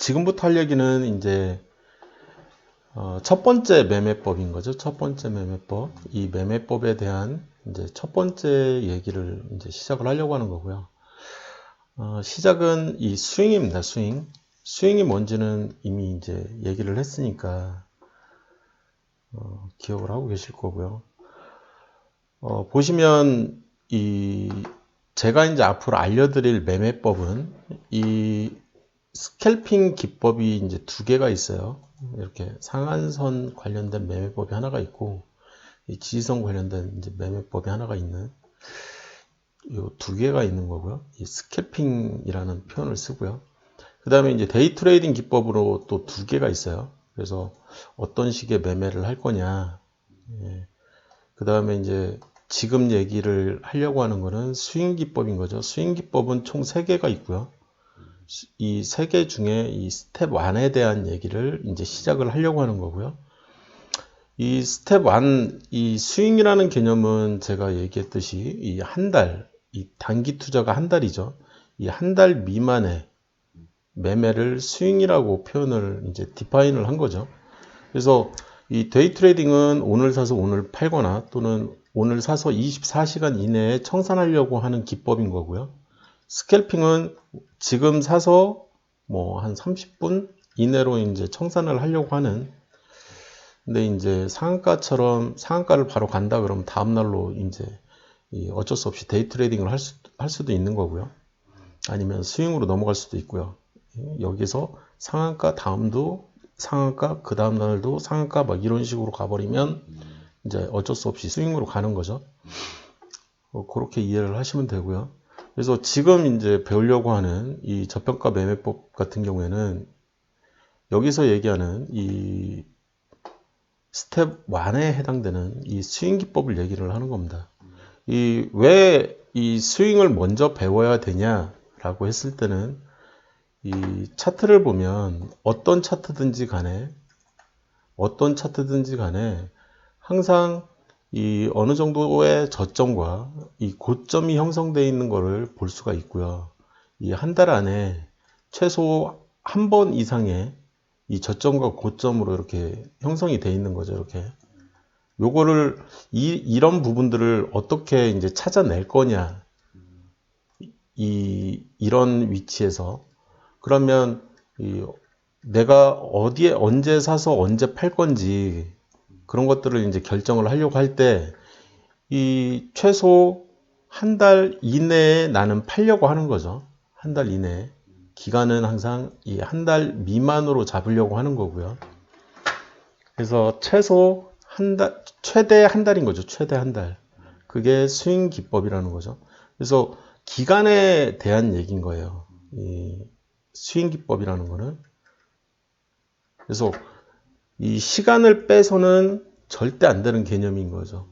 지금부터 할 얘기는 이제 첫 번째 매매법인 거죠. 첫 번째 매매법. 이 매매법에 대한 이제 첫 번째 얘기를 이제 시작을 하려고 하는 거고요. 시작은 이 스윙입니다. 스윙. 스윙이 뭔지는 이미 이제 얘기를 했으니까 기억을 하고 계실 거고요. 보시면 제가 이제 앞으로 알려드릴 매매법은 이 스캘핑 기법이 이제 두 개가 있어요. 이렇게 상한선 관련된 매매법이 하나가 있고, 이 지지선 관련된 이제 매매법이 하나가 있는, 이 두 개가 있는 거고요. 이 스캘핑이라는 표현을 쓰고요. 그 다음에 이제 데이 트레이딩 기법으로 또 두 개가 있어요. 그래서 어떤 식의 매매를 할 거냐. 그 다음에 이제 지금 얘기를 하려고 하는 거는 스윙 기법인 거죠. 스윙 기법은 총 3개가 있고요. 이 3개 중에 이 스텝 1에 대한 얘기를 이제 시작을 하려고 하는 거고요. 이 스텝 1, 이 스윙이라는 개념은 제가 얘기했듯이 이 한 달, 이 단기 투자가 한 달이죠. 이 한 달 미만의 매매를 스윙이라고 표현을 이제 디파인을 한 거죠. 그래서 이 데이 트레이딩은 오늘 사서 오늘 팔거나 또는 오늘 사서 24시간 이내에 청산하려고 하는 기법인 거고요. 스캘핑은 지금 사서 뭐 한 30분 이내로 이제 청산을 하려고 하는, 근데 이제 상한가처럼 상한가를 바로 간다 그러면 다음날로 이제 어쩔 수 없이 데이 트레이딩을 할 수도 있는 거고요. 아니면 스윙으로 넘어갈 수도 있고요. 여기서 상한가 다음도 상한가, 그 다음날도 상한가 막 이런 식으로 가버리면 이제 어쩔 수 없이 스윙으로 가는 거죠. 그렇게 이해를 하시면 되고요. 그래서 지금 이제 배우려고 하는 이 저평가 매매법 같은 경우에는 여기서 얘기하는 이 스텝 1에 해당되는 이 스윙 기법을 얘기를 하는 겁니다. 왜 이 스윙을 먼저 배워야 되냐라고 했을 때는 이 차트를 보면 어떤 차트든지 간에 항상 이 어느 정도의 저점과 이 고점이 형성되어 있는 것을 볼 수가 있고요. 이 한 달 안에 최소 한 번 이상의 이 저점과 고점으로 이렇게 형성이 되어 있는 거죠. 이렇게. 요거를 이런 부분들을 어떻게 이제 찾아낼 거냐. 이런 위치에서 그러면 내가 어디에 언제 사서 언제 팔 건지 그런 것들을 이제 결정을 하려고 할 때 이 최소 한 달 이내에 나는 팔려고 하는 거죠. 한 달 이내에. 기간은 항상 이 한 달 미만으로 잡으려고 하는 거고요. 그래서 최소 한 달, 최대 한 달인 거죠. 최대 한 달. 그게 스윙 기법이라는 거죠. 그래서 기간에 대한 얘기인 거예요. 이 스윙 기법이라는 거는. 그래서 이 시간을 빼서는 절대 안 되는 개념인 거죠.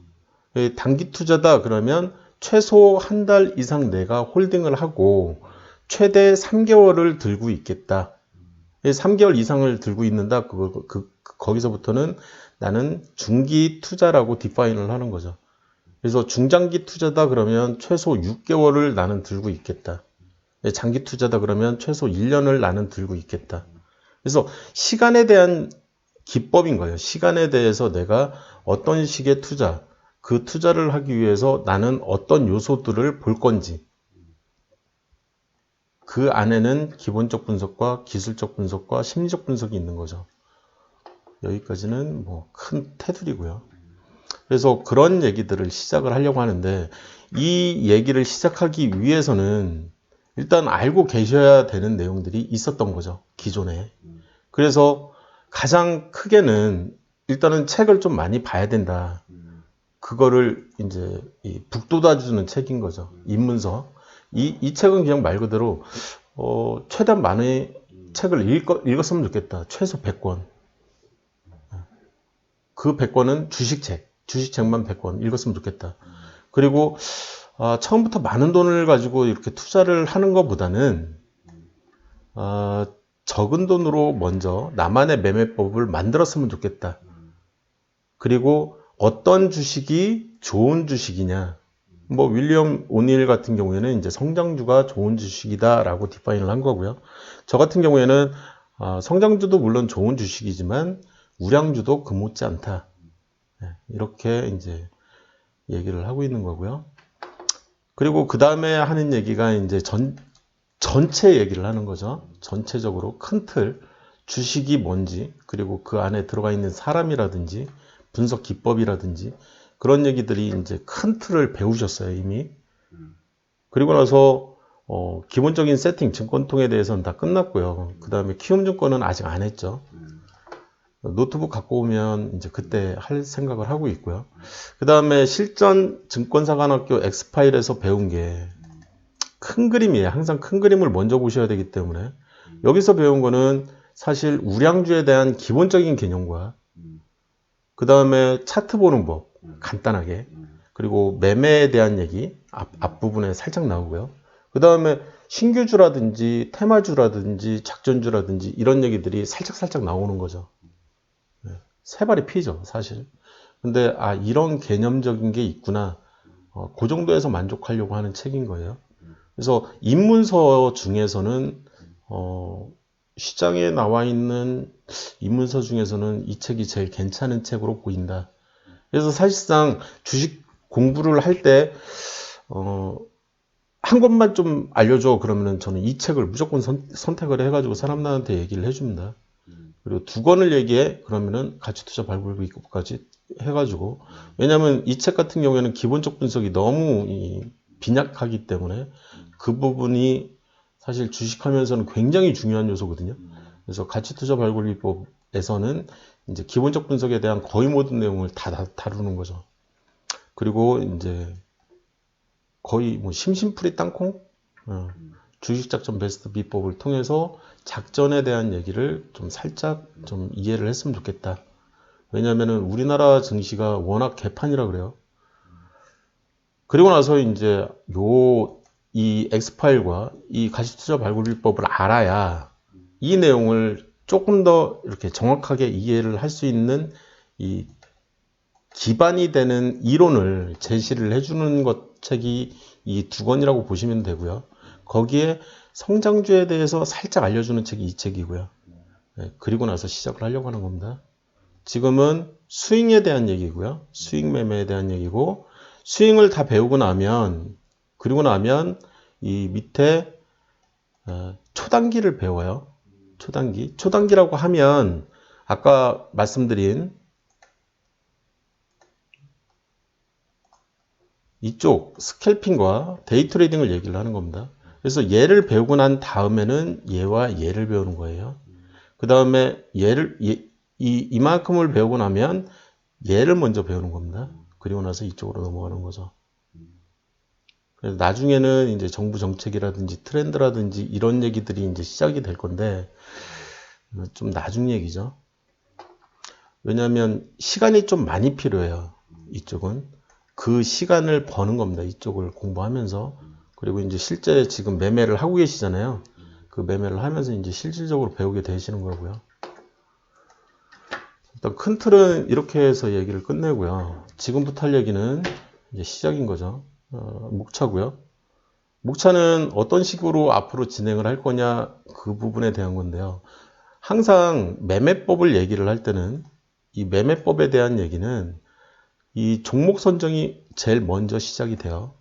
단기 투자다 그러면 최소 한 달 이상 내가 홀딩을 하고 최대 3개월을 들고 있겠다. 3개월 이상을 들고 있는다. 거기서부터는 나는 중기 투자라고 디파인을 하는 거죠. 그래서 중장기 투자다 그러면 최소 6개월을 나는 들고 있겠다. 장기 투자다 그러면 최소 1년을 나는 들고 있겠다. 그래서 시간에 대한 기법인 거예요. 시간에 대해서 내가 어떤 식의 투자, 그 투자를 하기 위해서 나는 어떤 요소들을 볼 건지, 그 안에는 기본적 분석과 기술적 분석과 심리적 분석이 있는 거죠. 여기까지는 뭐 큰 테두리고요. 그래서 그런 얘기들을 시작을 하려고 하는데 이 얘기를 시작하기 위해서는 일단 알고 계셔야 되는 내용들이 있었던 거죠. 기존에. 그래서 가장 크게는 일단은 책을 좀 많이 봐야 된다. 그거를 이제 북돋아주는 책인 거죠. 입문서. 이 책은 그냥 말 그대로 최대한 많은 책을 읽었으면 좋겠다. 최소 100권. 그 100권은 주식책만 100권 읽었으면 좋겠다. 그리고 처음부터 많은 돈을 가지고 이렇게 투자를 하는 것보다는 적은 돈으로 먼저 나만의 매매법을 만들었으면 좋겠다. 그리고 어떤 주식이 좋은 주식이냐. 뭐 윌리엄 오닐 같은 경우에는 이제 성장주가 좋은 주식이다라고 디파인을 한 거고요. 저 같은 경우에는 성장주도 물론 좋은 주식이지만 우량주도 그 못지 않다. 이렇게 이제 얘기를 하고 있는 거고요. 그리고 그 다음에 하는 얘기가 이제 전체 얘기를 하는 거죠. 전체적으로 큰 틀, 주식이 뭔지, 그리고 그 안에 들어가 있는 사람이라든지, 분석 기법이라든지, 그런 얘기들이 이제 큰 틀을 배우셨어요, 이미. 그리고 나서, 기본적인 세팅, 증권통에 대해서는 다 끝났고요. 그 다음에 키움증권은 아직 안 했죠. 노트북 갖고 오면 이제 그때 할 생각을 하고 있고요. 그 다음에 실전 증권사관학교 엑스파일에서 배운 게 큰 그림이에요. 항상 큰 그림을 먼저 보셔야 되기 때문에 여기서 배운 거는 사실 우량주에 대한 기본적인 개념과 그 다음에 차트 보는 법 간단하게, 그리고 매매에 대한 얘기 앞부분에 살짝 나오고요. 그 다음에 신규주라든지 테마주라든지 작전주라든지 이런 얘기들이 살짝 나오는 거죠. 세 발이 피죠, 사실. 근데 이런 개념적인 게 있구나. 그 정도에서 만족하려고 하는 책인 거예요. 그래서 입문서 중에서는 시장에 나와 있는 입문서 중에서는 이 책이 제일 괜찮은 책으로 보인다. 그래서 사실상 주식 공부를 할 때 한 권만 좀 알려줘 그러면은 저는 이 책을 무조건 선택을 해가지고 사람들한테 얘기를 해줍니다. 그리고 두 권을 얘기해 그러면은 가치투자 발굴기법까지 해가지고, 왜냐하면 이 책 같은 경우에는 기본적 분석이 너무 빈약하기 때문에 그 부분이 사실 주식하면서는 굉장히 중요한 요소거든요. 그래서 가치투자 발굴기법에서는 이제 기본적 분석에 대한 거의 모든 내용을 다 다루는 거죠. 그리고 이제 거의 뭐 심심풀이 땅콩? 주식작전 베스트 비법을 통해서 작전에 대한 얘기를 좀 살짝 좀 이해를 했으면 좋겠다. 왜냐면은 우리나라 증시가 워낙 개판이라 그래요. 그리고 나서 이제 이 엑스파일과 이 가시투자 발굴 비법을 알아야 이 내용을 조금 더 이렇게 정확하게 이해를 할 수 있는 이 기반이 되는 이론을 제시를 해주는 책이 이 두 권이라고 보시면 되고요. 거기에 성장주에 대해서 살짝 알려주는 책이 이 책이고요. 그리고 나서 시작을 하려고 하는 겁니다. 지금은 스윙에 대한 얘기고요. 스윙 매매에 대한 얘기고, 스윙을 다 배우고 나면, 그리고 나면 이 밑에 초단기를 배워요. 초단기라고 하면 아까 말씀드린 이쪽 스캘핑과 데이 트레이딩을 얘기를 하는 겁니다. 그래서 얘를 배우고 난 다음에는 얘와 얘를 배우는 거예요. 그 다음에 이만큼을 배우고 나면 얘를 먼저 배우는 겁니다. 그리고 나서 이쪽으로 넘어가는 거죠. 그래서 나중에는 이제 정부 정책이라든지 트렌드라든지 이런 얘기들이 이제 시작이 될 건데, 좀 나중 얘기죠. 왜냐하면 시간이 좀 많이 필요해요. 이쪽은. 그 시간을 버는 겁니다. 이쪽을 공부하면서. 그리고 이제 실제 지금 매매를 하고 계시잖아요. 그 매매를 하면서 이제 실질적으로 배우게 되시는 거고요. 일단 큰 틀은 이렇게 해서 얘기를 끝내고요. 지금부터 할 얘기는 이제 시작인 거죠. 목차고요. 목차는 어떤 식으로 앞으로 진행을 할 거냐, 그 부분에 대한 건데요. 항상 매매법을 얘기를 할 때는 이 매매법에 대한 얘기는 이 종목 선정이 제일 먼저 시작이 돼요.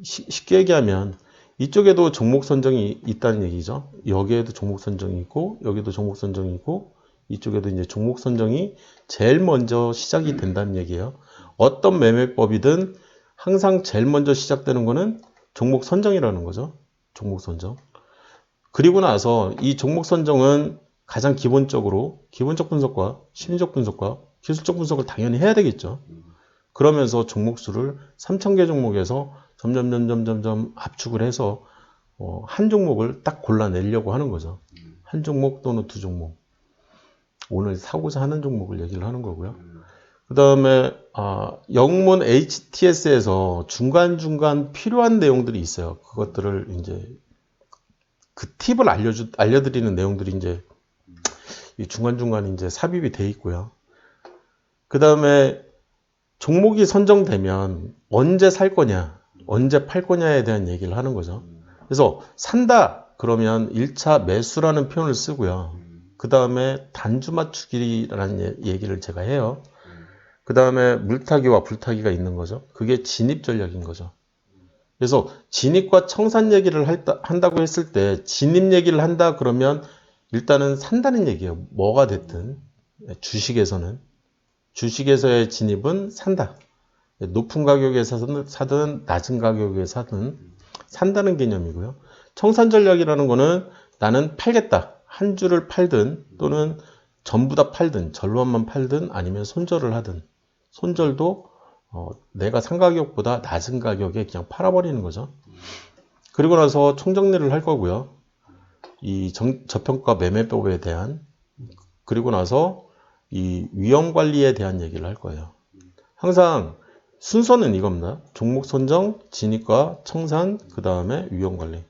쉽게 얘기하면 이쪽에도 종목 선정이 있다는 얘기죠. 여기에도 종목 선정이 있고 여기도 종목 선정이 있고 이쪽에도 이제 종목 선정이 제일 먼저 시작이 된다는 얘기예요. 어떤 매매법이든 항상 제일 먼저 시작되는 거는 종목 선정이라는 거죠. 종목 선정. 그리고 나서 이 종목 선정은 가장 기본적으로 기본적 분석과 심리적 분석과 기술적 분석을 당연히 해야 되겠죠. 그러면서 종목수를 3,000개 종목에서 점점 압축을 해서 한 종목을 딱 골라내려고 하는 거죠. 한 종목 또는 두 종목. 오늘 사고자 하는 종목을 얘기를 하는 거고요. 그 다음에 영문 HTS에서 중간중간 필요한 내용들이 있어요. 그것들을 이제 그 팁을 알려드리는 내용들이 이제 중간중간 이제 삽입이 돼 있고요. 그 다음에 종목이 선정되면 언제 살 거냐, 언제 팔 거냐에 대한 얘기를 하는 거죠. 그래서 산다 그러면 1차 매수라는 표현을 쓰고요. 그 다음에 단주 맞추기라는 얘기를 제가 해요. 그 다음에 물타기와 불타기가 있는 거죠. 그게 진입 전략인 거죠. 그래서 진입과 청산 얘기를 한다고 했을 때 진입 얘기를 한다 그러면 일단은 산다는 얘기예요. 뭐가 됐든 주식에서는 주식에서의 진입은 산다. 높은 가격에 사든 낮은 가격에 사든 산다는 개념이고요. 청산 전략이라는 거는 나는 팔겠다. 한 주를 팔든 또는 전부 다 팔든 절반만 팔든 아니면 손절을 하든 손절도 내가 산 가격보다 낮은 가격에 그냥 팔아버리는 거죠. 그리고 나서 총정리를 할 거고요. 이 저평가 매매법에 대한 그리고 나서 이 위험 관리에 대한 얘기를 할 거예요. 항상 순서는 이겁니다. 종목 선정, 진입과 청산, 그 다음에 위험 관리.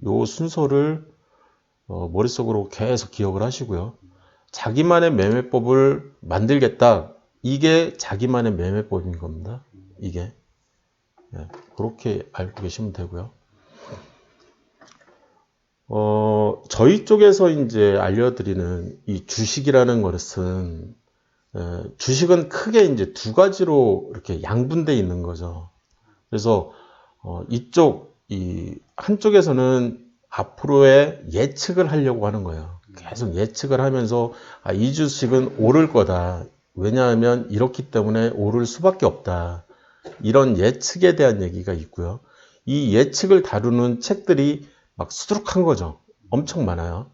요 순서를 머릿속으로 계속 기억을 하시고요. 자기만의 매매법을 만들겠다. 이게 자기만의 매매법인 겁니다. 이게. 네, 그렇게 알고 계시면 되고요. 저희 쪽에서 이제 알려드리는 이 주식이라는 것은 주식은 크게 이제 두 가지로 이렇게 양분되어 있는 거죠. 그래서 이 한쪽에서는 앞으로의 예측을 하려고 하는 거예요. 계속 예측을 하면서 이 주식은 오를 거다. 왜냐하면 이렇기 때문에 오를 수밖에 없다. 이런 예측에 대한 얘기가 있고요. 이 예측을 다루는 책들이 막 수두룩한 거죠. 엄청 많아요.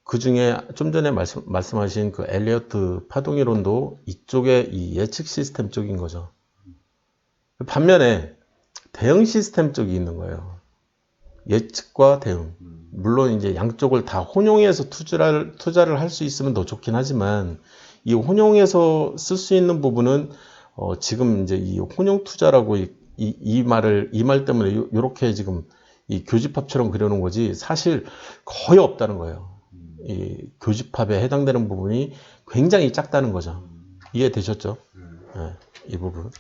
그 중에 좀 전에 말씀하신 그 엘리어트 파동이론도 이쪽에 이 예측 시스템 쪽인 거죠. 반면에 대응 시스템 쪽이 있는 거예요. 예측과 대응. 물론 이제 양쪽을 다 혼용해서 투자를 할 수 있으면 더 좋긴 하지만 이 혼용해서 쓸 수 있는 부분은 지금 이제 이 혼용 투자라고 이 말 때문에 이렇게 지금 이 교집합처럼 그려놓은 거지 사실 거의 없다는 거예요. 이 교집합에 해당되는 부분이 굉장히 작다는 거죠. 이해되셨죠? 네, 이 부분.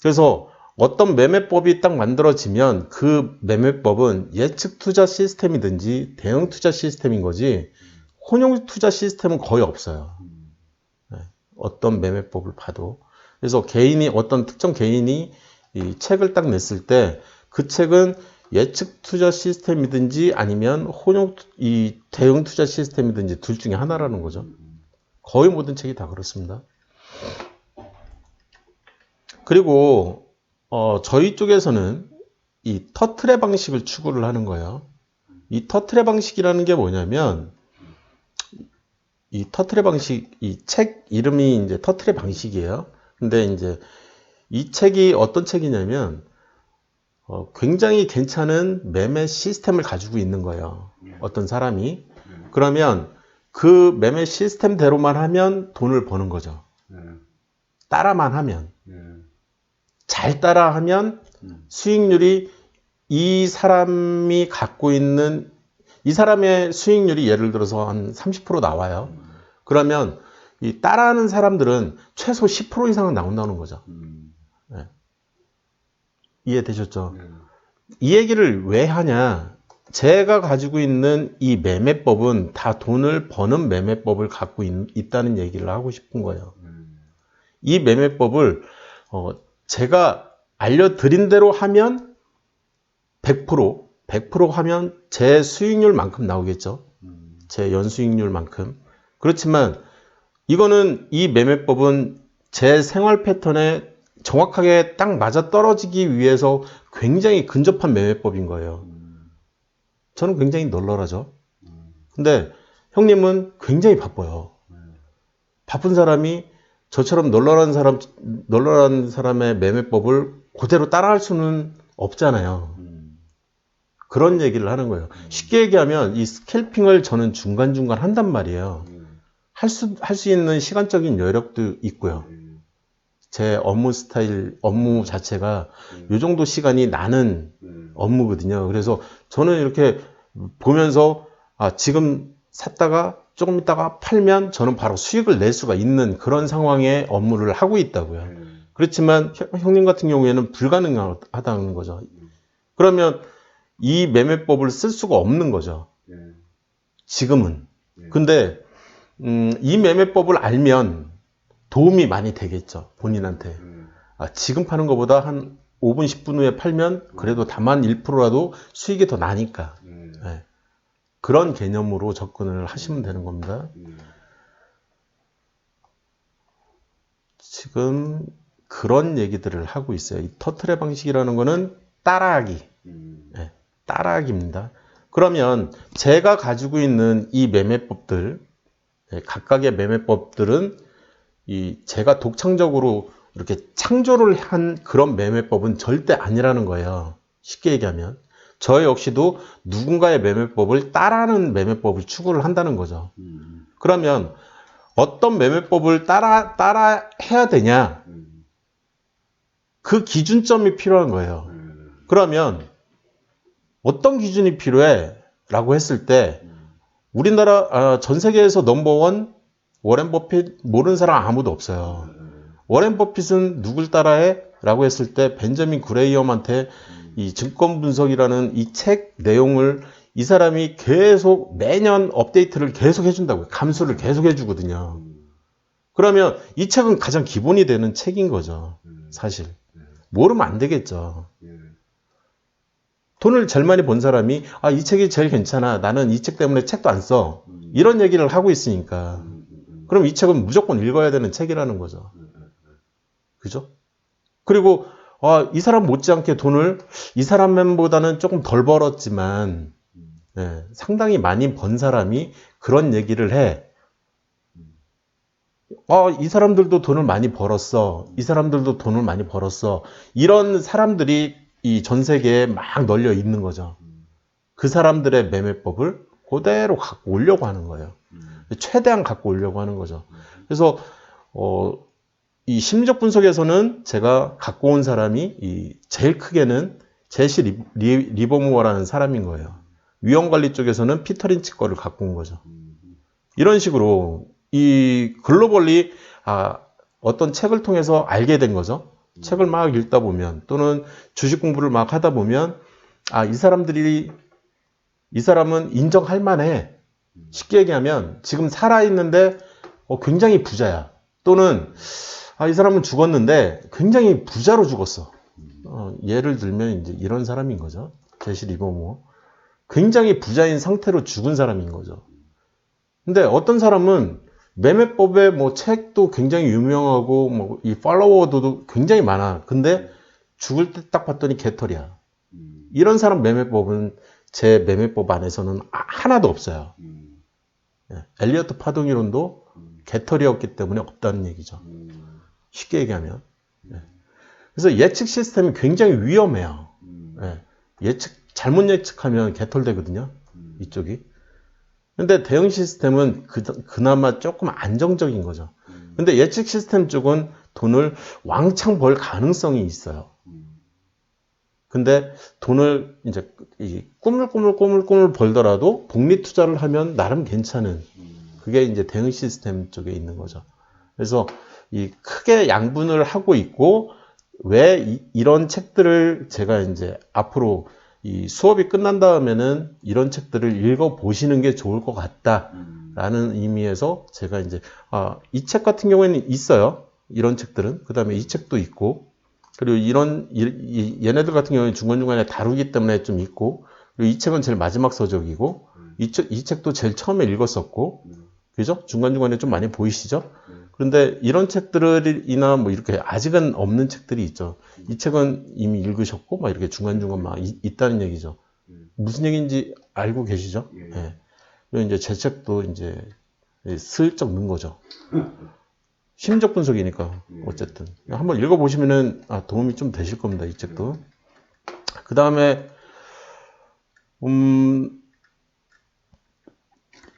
그래서 어떤 매매법이 딱 만들어지면 그 매매법은 예측 투자 시스템이든지 대응 투자 시스템인 거지 혼용 투자 시스템은 거의 없어요. 네, 어떤 매매법을 봐도. 그래서 어떤 특정 개인이 이 책을 딱 냈을 때 그 책은 예측 투자 시스템이든지 아니면 이 대응 투자 시스템이든지 둘 중에 하나라는 거죠. 거의 모든 책이 다 그렇습니다. 그리고 저희 쪽에서는 이 터틀의 방식을 추구를 하는 거예요. 이 터틀의 방식이라는 게 뭐냐면 이 터틀의 방식, 이 책 이름이 이제 터틀의 방식이에요. 근데 이제 이 책이 어떤 책이냐면 굉장히 괜찮은 매매 시스템을 가지고 있는 거예요. 어떤 사람이. 그러면 그 매매 시스템대로만 하면 돈을 버는 거죠. 따라만 하면. 잘 따라하면 수익률이 이 사람이 갖고 있는 이 사람의 수익률이 예를 들어서 한 30% 나와요. 그러면 이 따라하는 사람들은 최소 10% 이상은 나온다는 거죠. 네. 이해되셨죠? 이 얘기를 왜 하냐? 제가 가지고 있는 이 매매법은 다 돈을 버는 매매법을 갖고 있다는 얘기를 하고 싶은 거예요. 이 매매법을 제가 알려드린 대로 하면 100% 하면 제 수익률만큼 나오겠죠. 제 연수익률만큼. 그렇지만 이거는 이 매매법은 제 생활 패턴에 정확하게 딱 맞아 떨어지기 위해서 굉장히 근접한 매매법인 거예요. 저는 굉장히 널널하죠. 근데 형님은 굉장히 바빠요. 바쁜 사람이 저처럼 널널한 사람의 매매법을 그대로 따라할 수는 없잖아요. 그런 얘기를 하는 거예요. 쉽게 얘기하면 이 스캘핑을 저는 중간중간 한단 말이에요. 할 수 있는 시간적인 여력도 있고요. 제 업무 자체가 이 정도 시간이 나는 업무거든요. 그래서 저는 이렇게 보면서 지금 샀다가 조금 있다가 팔면 저는 바로 수익을 낼 수가 있는 그런 상황의 업무를 하고 있다고요. 그렇지만 형님 같은 경우에는 불가능하다는 거죠. 그러면 이 매매법을 쓸 수가 없는 거죠. 예. 지금은. 예. 근데 이 매매법을 알면 도움이 많이 되겠죠. 본인한테. 지금 파는 것보다 한 5분, 10분 후에 팔면 그래도 다만 1%라도 수익이 더 나니까. 예. 그런 개념으로 접근을 하시면 되는 겁니다. 지금 그런 얘기들을 하고 있어요. 이 터틀의 방식이라는 거는 따라하기. 예, 따라하기입니다. 그러면 제가 가지고 있는 이 매매법들, 각각의 매매법들은 제가 독창적으로 이렇게 창조를 한 그런 매매법은 절대 아니라는 거예요. 쉽게 얘기하면. 저 역시도 누군가의 매매법을 따라하는 매매법을 추구를 한다는 거죠. 그러면 어떤 매매법을 따라 해야 되냐? 그 기준점이 필요한 거예요. 그러면 어떤 기준이 필요해? 라고 했을 때 우리나라 전 세계에서 넘버원 워렌 버핏 모르는 사람 아무도 없어요. 워렌 버핏은 누굴 따라해? 라고 했을 때 벤저민 그레이엄한테 이 증권 분석이라는 이 책 내용을 이 사람이 계속 매년 업데이트를 계속 해준다고요. 감수를 계속 해주거든요. 그러면 이 책은 가장 기본이 되는 책인 거죠. 사실. 모르면 안 되겠죠. 돈을 제일 많이 번 사람이 이 책이 제일 괜찮아. 나는 이 책 때문에 책도 안 써. 이런 얘기를 하고 있으니까. 그럼 이 책은 무조건 읽어야 되는 책이라는 거죠. 그죠? 그리고 이 사람 못지않게 돈을 이 사람보다는 조금 덜 벌었지만 상당히 많이 번 사람이 그런 얘기를 해. 이 사람들도 돈을 많이 벌었어. 이 사람들도 돈을 많이 벌었어. 이런 사람들이 이 전 세계에 막 널려 있는 거죠. 그 사람들의 매매법을 그대로 갖고 오려고 하는 거예요. 최대한 갖고 오려고 하는 거죠. 그래서 이 심리적 분석에서는 제가 갖고 온 사람이 제일 크게는 제시 리버무어라는 사람인 거예요. 위험관리 쪽에서는 피터 린치 거를 갖고 온 거죠. 이런 식으로 이 글로벌리 어떤 책을 통해서 알게 된 거죠. 책을 막 읽다 보면 또는 주식 공부를 막 하다 보면 이 사람은 인정할 만해. 쉽게 얘기하면 지금 살아있는데 굉장히 부자야. 또는 이 사람은 죽었는데 굉장히 부자로 죽었어. 예를 들면 이제 이런 사람인 거죠. 제시 리버무어. 굉장히 부자인 상태로 죽은 사람인 거죠. 근데 어떤 사람은 매매법의 책도 굉장히 유명하고 이 팔로워도 굉장히 많아. 근데 죽을 때 딱 봤더니 개털이야. 이런 사람 매매법은 제 매매법 안에서는 하나도 없어요. 엘리어트 파동이론도 개털이었기 때문에 없다는 얘기죠. 쉽게 얘기하면. 그래서 예측 시스템이 굉장히 위험해요. 잘못 예측하면 개털되거든요. 이쪽이. 근데 대응 시스템은 그나마 조금 안정적인 거죠. 근데 예측 시스템 쪽은 돈을 왕창 벌 가능성이 있어요. 근데 돈을 이제 꾸물꾸물 벌더라도 복리 투자를 하면 나름 괜찮은 그게 이제 대응 시스템 쪽에 있는 거죠. 그래서 크게 양분을 하고 있고 왜 이런 책들을 제가 이제 앞으로 이 수업이 끝난 다음에는 이런 책들을 읽어보시는 게 좋을 것 같다라는 의미에서 제가 이제 이 책 같은 경우에는 있어요. 이런 책들은. 그 다음에 이 책도 있고 그리고 얘네들 같은 경우는 중간중간에 다루기 때문에 좀 있고 그리고 이 책은 제일 마지막 서적이고 이 책도 제일 처음에 읽었었고 그죠? 중간중간에 좀 많이 보이시죠? 그런데 이런 책들이나 이렇게 아직은 없는 책들이 있죠. 이 책은 이미 읽으셨고 이렇게 중간중간 있다는 얘기죠. 무슨 얘기인지 알고 계시죠? 예. 그리고 이제 제 책도 이제 슬쩍 넣은 거죠. 심리적 분석이니까 어쨌든 한번 읽어보시면은 도움이 좀 되실 겁니다. 이 책도. 그 다음에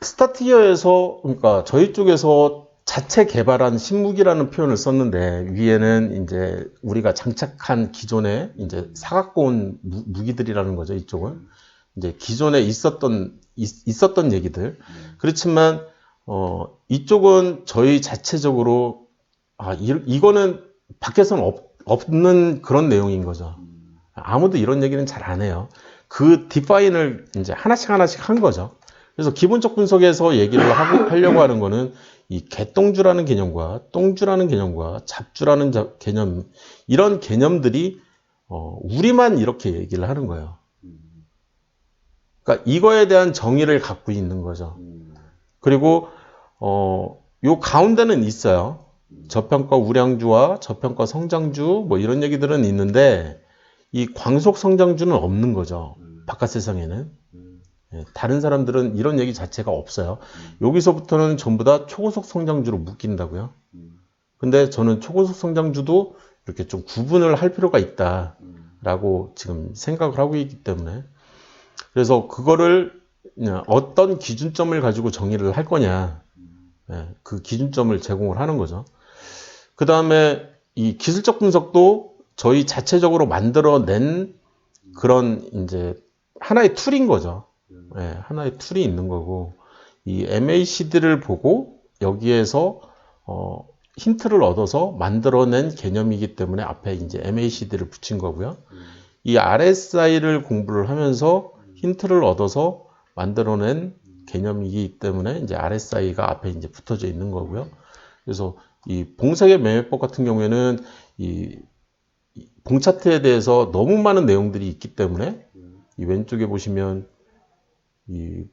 스타티어에서 그러니까 저희 쪽에서 자체 개발한 신무기라는 표현을 썼는데 위에는 이제 우리가 장착한 기존에 이제 사갖고 온 무기들이라는 거죠. 이쪽은 이제 기존에 있었던 얘기들. 그렇지만 이쪽은 저희 자체적으로 이거는 밖에서는 없는 그런 내용인 거죠. 아무도 이런 얘기는 잘 안 해요. 그 디파인을 이제 하나씩 한 거죠. 그래서 기본적 분석에서 얘기를 하려고 하는 거는 이 개똥주라는 개념과 똥주라는 개념과 잡주라는 개념, 이런 개념들이 우리만 이렇게 얘기를 하는 거예요. 그러니까 이거에 대한 정의를 갖고 있는 거죠. 그리고 요 가운데는 있어요. 저평가 우량주와 저평가 성장주 뭐 이런 얘기들은 있는데 이 광속 성장주는 없는 거죠. 바깥 세상에는. 다른 사람들은 이런 얘기 자체가 없어요. 여기서부터는 전부 다 초고속 성장주로 묶인다고요. 근데 저는 초고속 성장주도 이렇게 좀 구분을 할 필요가 있다라고 지금 생각을 하고 있기 때문에, 그래서 그거를 어떤 기준점을 가지고 정의를 할 거냐, 그 기준점을 제공을 하는 거죠. 그 다음에 이 기술적 분석도 저희 자체적으로 만들어낸 그런 이제 하나의 툴인 거죠. 하나의 툴이 있는 거고, 이 MACD를 보고 여기에서 힌트를 얻어서 만들어낸 개념이기 때문에 앞에 이제 MACD를 붙인 거고요. 이 RSI를 공부를 하면서 힌트를 얻어서 만들어낸 개념이기 때문에 이제 RSI가 앞에 이제 붙어져 있는 거고요. 그래서 이 봉쇄계 매매법 같은 경우에는 이 봉차트에 대해서 너무 많은 내용들이 있기 때문에 이 왼쪽에 보시면 이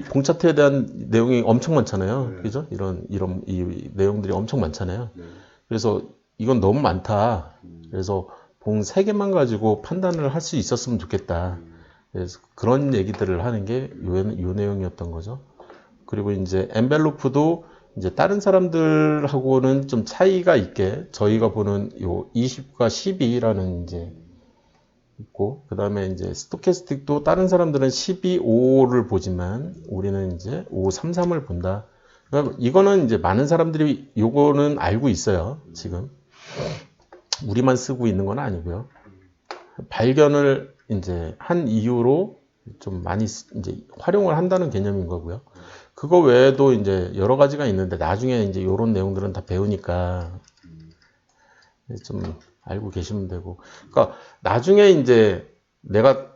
봉차트에 대한 내용이 엄청 많잖아요. 그죠? 이 내용들이 엄청 많잖아요. 그래서 이건 너무 많다. 그래서 봉 3개만 가지고 판단을 할 수 있었으면 좋겠다. 그래서 그런 얘기들을 하는 게 요 내용이었던 거죠. 그리고 이제 엔벨로프도 이제 다른 사람들하고는 좀 차이가 있게 저희가 보는 요 20과 12라는 이제 있고, 그 다음에 이제 스토캐스틱도 다른 사람들은 12, 5를 보지만 우리는 이제 5, 3, 3을 본다. 그러니까 이거는 이제 많은 사람들이 요거는 알고 있어요. 지금 우리만 쓰고 있는 건 아니고요. 발견을 이제 한 이유로 좀 많이 이제 활용을 한다는 개념인 거고요. 그거 외에도 이제 여러 가지가 있는데 나중에 이제 요런 내용들은 다 배우니까 좀 알고 계시면 되고. 그러니까 나중에 이제 내가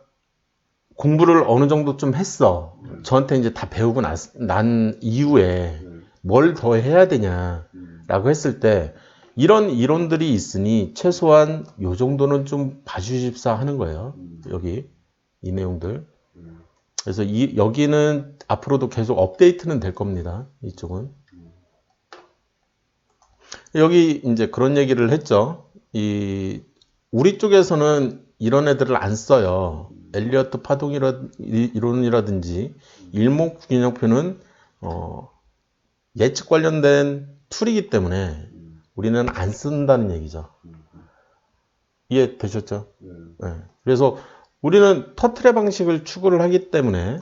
공부를 어느 정도 좀 했어. 저한테 이제 다 배우고 난 이후에 뭘 더 해야 되냐라고 했을 때 이런 이론들이 있으니 최소한 요 정도는 좀 봐주십사 하는 거예요. 여기 이 내용들. 그래서 여기는 앞으로도 계속 업데이트는 될 겁니다. 이쪽은. 여기 이제 그런 얘기를 했죠. 우리 쪽에서는 이런 애들을 안 써요. 엘리어트 파동 이론이라든지 일목균형표는 예측 관련된 툴이기 때문에 우리는 안 쓴다는 얘기죠. 이해되셨죠? 네. 그래서 우리는 터틀의 방식을 추구를 하기 때문에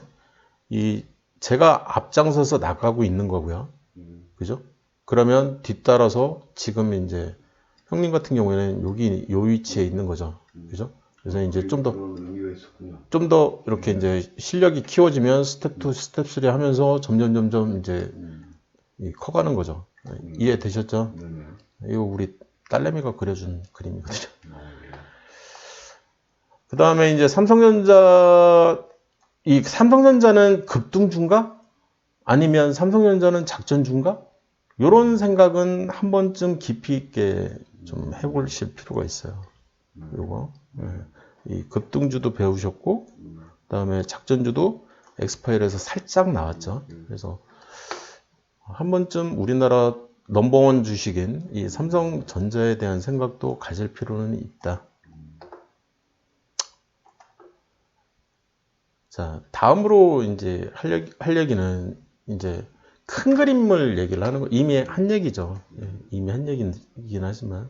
제가 앞장서서 나가고 있는 거고요. 그죠? 그러면 뒤따라서 지금 이제 형님 같은 경우에는 여기 요 위치에 있는 거죠. 그죠? 그래서 이제 좀 더 이렇게 이제 실력이 키워지면 스텝 2, 스텝 3 하면서 점점 이제 커가는 거죠. 이해되셨죠? 이거 우리 딸내미가 그려준 그림이거든요. 그 다음에 이제 삼성전자는 급등주인가? 아니면 삼성전자는 작전주인가? 이런 생각은 한 번쯤 깊이 있게 좀 해보실 필요가 있어요. 요거. 이 급등주도 배우셨고, 그 다음에 작전주도 엑스파일에서 살짝 나왔죠. 그래서 한 번쯤 우리나라 넘버원 주식인 이 삼성전자에 대한 생각도 가질 필요는 있다. 자, 다음으로 이제 할 얘기는 이제 큰 그림을 얘기를 하는 거, 이미 한 얘기죠. 이미 한 얘기긴 하지만,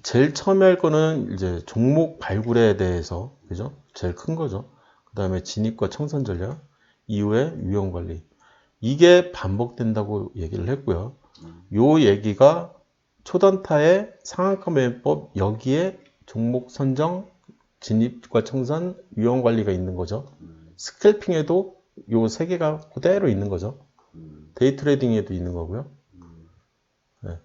제일 처음에 할 거는 이제 종목 발굴에 대해서, 그죠? 제일 큰 거죠. 그 다음에 진입과 청산 전략, 이후에 위험 관리. 이게 반복된다고 얘기를 했고요. 요 얘기가 초단타의 상한가 매매법, 여기에 종목 선정, 진입과 청산, 위험 관리가 있는 거죠. 스캘핑에도 요 세 개가 그대로 있는 거죠. 데이 트레이딩에도 있는 거고요. 네.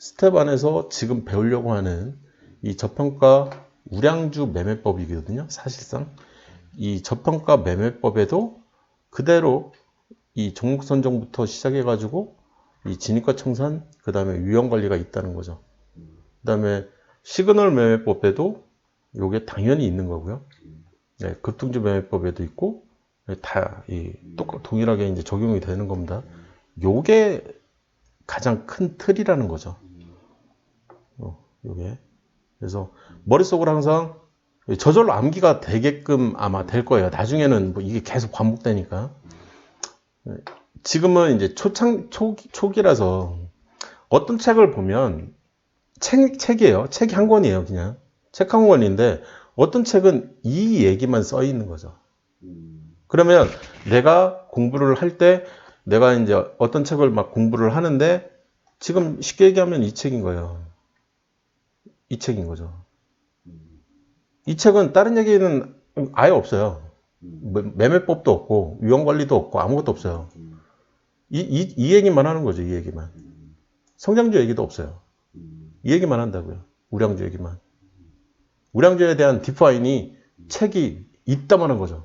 스텝 안에서 지금 배우려고 하는 이 저평가 우량주 매매법이거든요. 사실상 이 저평가 매매법에도 그대로 이 종목 선정부터 시작해 가지고 이 진입과 청산, 그 다음에 위험 관리가 있다는 거죠. 그 다음에 시그널 매매법에도 요게 당연히 있는 거고요. 네, 급등주 매매법에도 있고 다 동일하게 이제 적용이 되는 겁니다. 요게 가장 큰 틀이라는 거죠. 요게. 그래서 머릿속으로 항상 저절로 암기가 되게끔 아마 될 거예요. 나중에는 뭐 이게 계속 반복되니까. 지금은 이제 초기라서 어떤 책을 보면 책이에요. 책 한 권이에요. 그냥 책 한 권인데 어떤 책은 이 얘기만 써 있는 거죠. 그러면 내가 공부를 할 때 내가 이제 어떤 책을 막 공부를 하는데 지금 쉽게 얘기하면 이 책인 거예요. 이 책인 거죠. 이 책은 다른 얘기는 아예 없어요. 매매법도 없고 위험관리도 없고 아무것도 없어요. 이 얘기만 하는 거죠. 이 얘기만. 성장주 얘기도 없어요. 이 얘기만 한다고요. 우량주 얘기만. 우량주에 대한 디파인이 책이 있다만 한 거죠.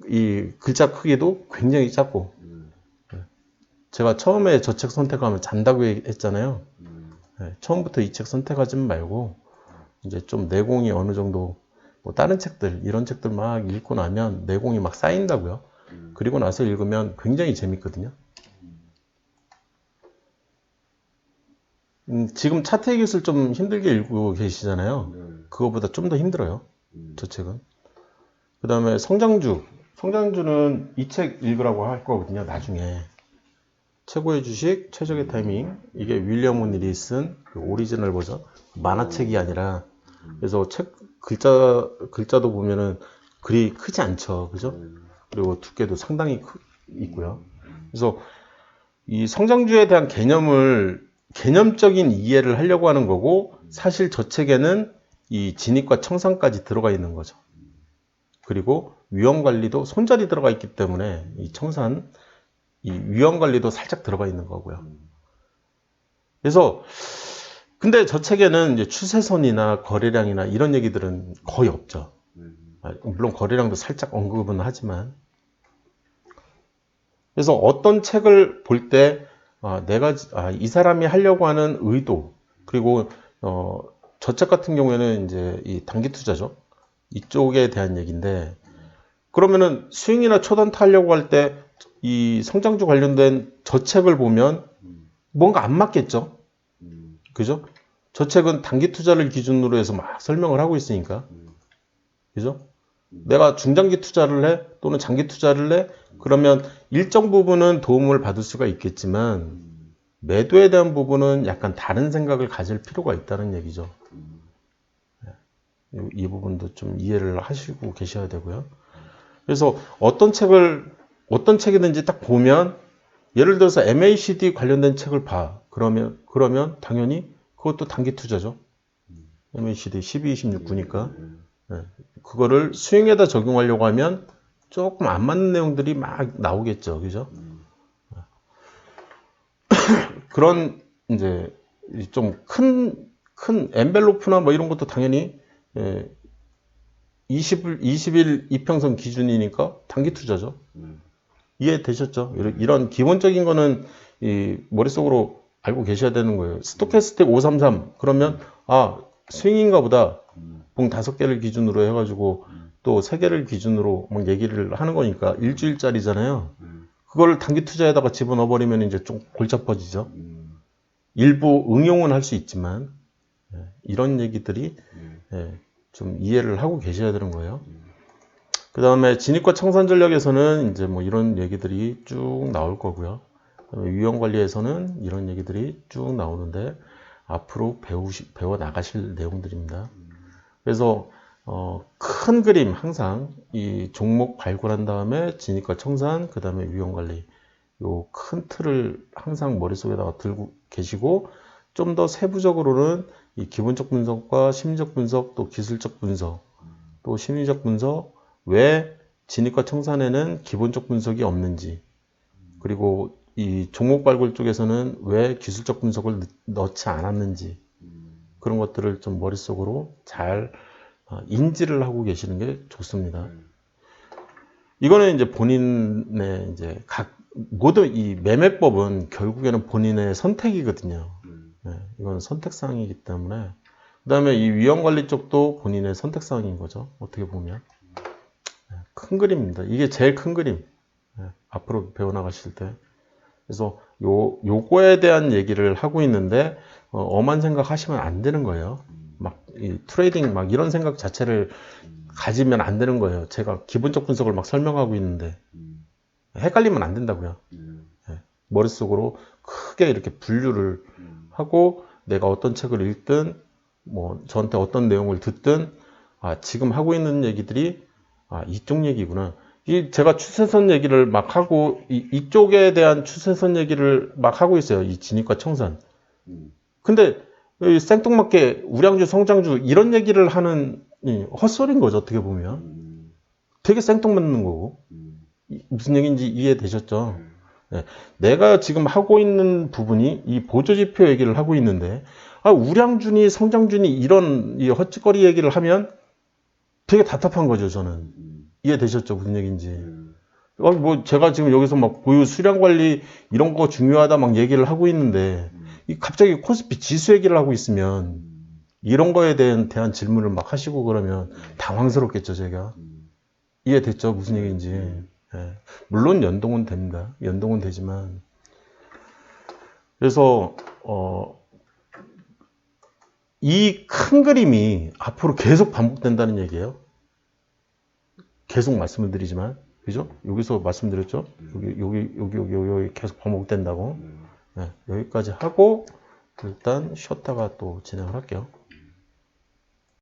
이 글자 크기도 굉장히 작고. 제가 처음에 저 책 선택하면 잔다고 했잖아요. 처음부터 이 책 선택하지 말고 이제 좀 내공이 어느 정도 뭐 다른 책들 이런 책들 막 읽고 나면 내공이 막 쌓인다고요. 그리고 나서 읽으면 굉장히 재밌거든요. 지금 차트의 기술 좀 힘들게 읽고 계시잖아요. 그거보다 좀 더 힘들어요. 저 책은. 그 다음에 성장주는 이 책 읽으라고 할 거거든요. 나중에. 최고의 주식, 최적의 타이밍. 이게 윌리엄 오닐이 쓴 그 오리지널 버전. 만화책이 아니라. 그래서 책 글자도 보면은 글이 크지 않죠. 그죠? 그리고 두께도 상당히 있고요. 그래서 이 성장주에 대한 개념적인 이해를 하려고 하는 거고, 사실 저 책에는 이 진입과 청산까지 들어가 있는 거죠. 그리고 위험 관리도 손절이 들어가 있기 때문에 이 청산, 이 위험 관리도 살짝 들어가 있는 거고요. 그래서 근데 저 책에는 이제 추세선이나 거래량이나 이런 얘기들은 거의 없죠. 물론 거래량도 살짝 언급은 하지만. 그래서 어떤 책을 볼 때 이 사람이 하려고 하는 의도, 그리고 저 책 같은 경우에는 이제 이 단기 투자죠. 이쪽에 대한 얘기인데, 그러면은 스윙이나 초단타 하려고 할 때 이 성장주 관련된 저 책을 보면 뭔가 안 맞겠죠. 그죠? 저 책은 단기 투자를 기준으로 해서 막 설명을 하고 있으니까. 그죠? 내가 중장기 투자를 해 또는 장기 투자를 해 그러면 일정 부분은 도움을 받을 수가 있겠지만 매도에 대한 부분은 약간 다른 생각을 가질 필요가 있다는 얘기죠. 이 부분도 좀 이해를 하시고 계셔야 되고요. 그래서 어떤 책이든지 딱 보면 예를 들어서 MACD 관련된 책을 봐. 그러면 당연히 그것도 단기 투자죠. MACD 12, 26, 9니까. 그거를 스윙에다 적용하려고 하면 조금 안 맞는 내용들이 막 나오겠죠. 그죠? 그런 이제 좀 큰 엔벨로프나 뭐 이런 것도 당연히 20일 이평선 기준이니까 단기 투자죠. 이해되셨죠? 이런 기본적인 거는 이 머릿속으로 알고 계셔야 되는 거예요. 스토캐스틱 533 그러면 스윙인가 보다. 봉 5개를 기준으로 해가지고 또 3개를 기준으로 막 얘기를 하는 거니까 일주일짜리잖아요. 그걸 단기 투자에다가 집어넣어 버리면 이제 좀 골치 아파지죠. 일부 응용은 할 수 있지만 이런 얘기들이 좀 이해를 하고 계셔야 되는 거예요. 그 다음에 진입과 청산 전략에서는 이제 뭐 이런 얘기들이 쭉 나올 거고요. 위험 관리에서는 이런 얘기들이 쭉 나오는데 앞으로 배워 나가실 내용들입니다. 그래서 큰 그림 항상 이 종목 발굴한 다음에 진입과 청산, 그 다음에 위험 관리 요 큰 틀을 항상 머릿속에다가 들고 계시고 좀 더 세부적으로는 이 기본적 분석과 심리적 분석, 또 기술적 분석, 또 심리적 분석, 왜 진입과 청산에는 기본적 분석이 없는지, 그리고 이 종목 발굴 쪽에서는 왜 기술적 분석을 넣지 않았는지 그런 것들을 좀 머릿속으로 잘 인지를 하고 계시는 게 좋습니다. 이거는 이제 본인의 이제 모든 이 매매법은 결국에는 본인의 선택이거든요. 네, 이건 선택사항이기 때문에. 그 다음에 이 위험관리 쪽도 본인의 선택사항인 거죠. 어떻게 보면. 네, 큰 그림입니다. 이게 제일 큰 그림. 네, 앞으로 배워나가실 때. 그래서 요거에 대한 얘기를 하고 있는데, 엄한 생각 하시면 안 되는 거예요. 막, 이 트레이딩 막 이런 생각 자체를 가지면 안 되는 거예요. 제가 기본적 분석을 막 설명하고 있는데, 헷갈리면 안 된다고요. 네, 머릿속으로 크게 이렇게 분류를 하고, 내가 어떤 책을 읽든, 뭐, 저한테 어떤 내용을 듣든, 지금 하고 있는 얘기들이, 이쪽 얘기구나. 제가 추세선 얘기를 막 하고, 이쪽에 대한 추세선 얘기를 막 하고 있어요. 이 진입과 청산. 근데, 생뚱맞게 우량주, 성장주, 이런 얘기를 하는, 헛소리인 거죠. 어떻게 보면. 되게 생뚱맞는 거고. 무슨 얘기인지 이해되셨죠? 네. 내가 지금 하고 있는 부분이 이 보조지표 얘기를 하고 있는데, 우량준이, 성장준이 이런 이 헛짓거리 얘기를 하면 되게 답답한 거죠, 저는. 이해되셨죠? 무슨 얘기인지. 뭐, 제가 지금 여기서 막 보유 수량 관리 이런 거 중요하다 막 얘기를 하고 있는데, 갑자기 코스피 지수 얘기를 하고 있으면, 이런 거에 대한 질문을 막 하시고 그러면 당황스럽겠죠, 제가. 이해됐죠? 무슨 얘기인지. 예. 물론 연동은 됩니다. 연동은 되지만. 그래서, 이 큰 그림이 앞으로 계속 반복된다는 얘기예요. 계속 말씀을 드리지만. 그죠? 여기서 말씀드렸죠? 여기 계속 반복된다고. 네, 여기까지 하고, 일단 쉬었다가 또 진행을 할게요.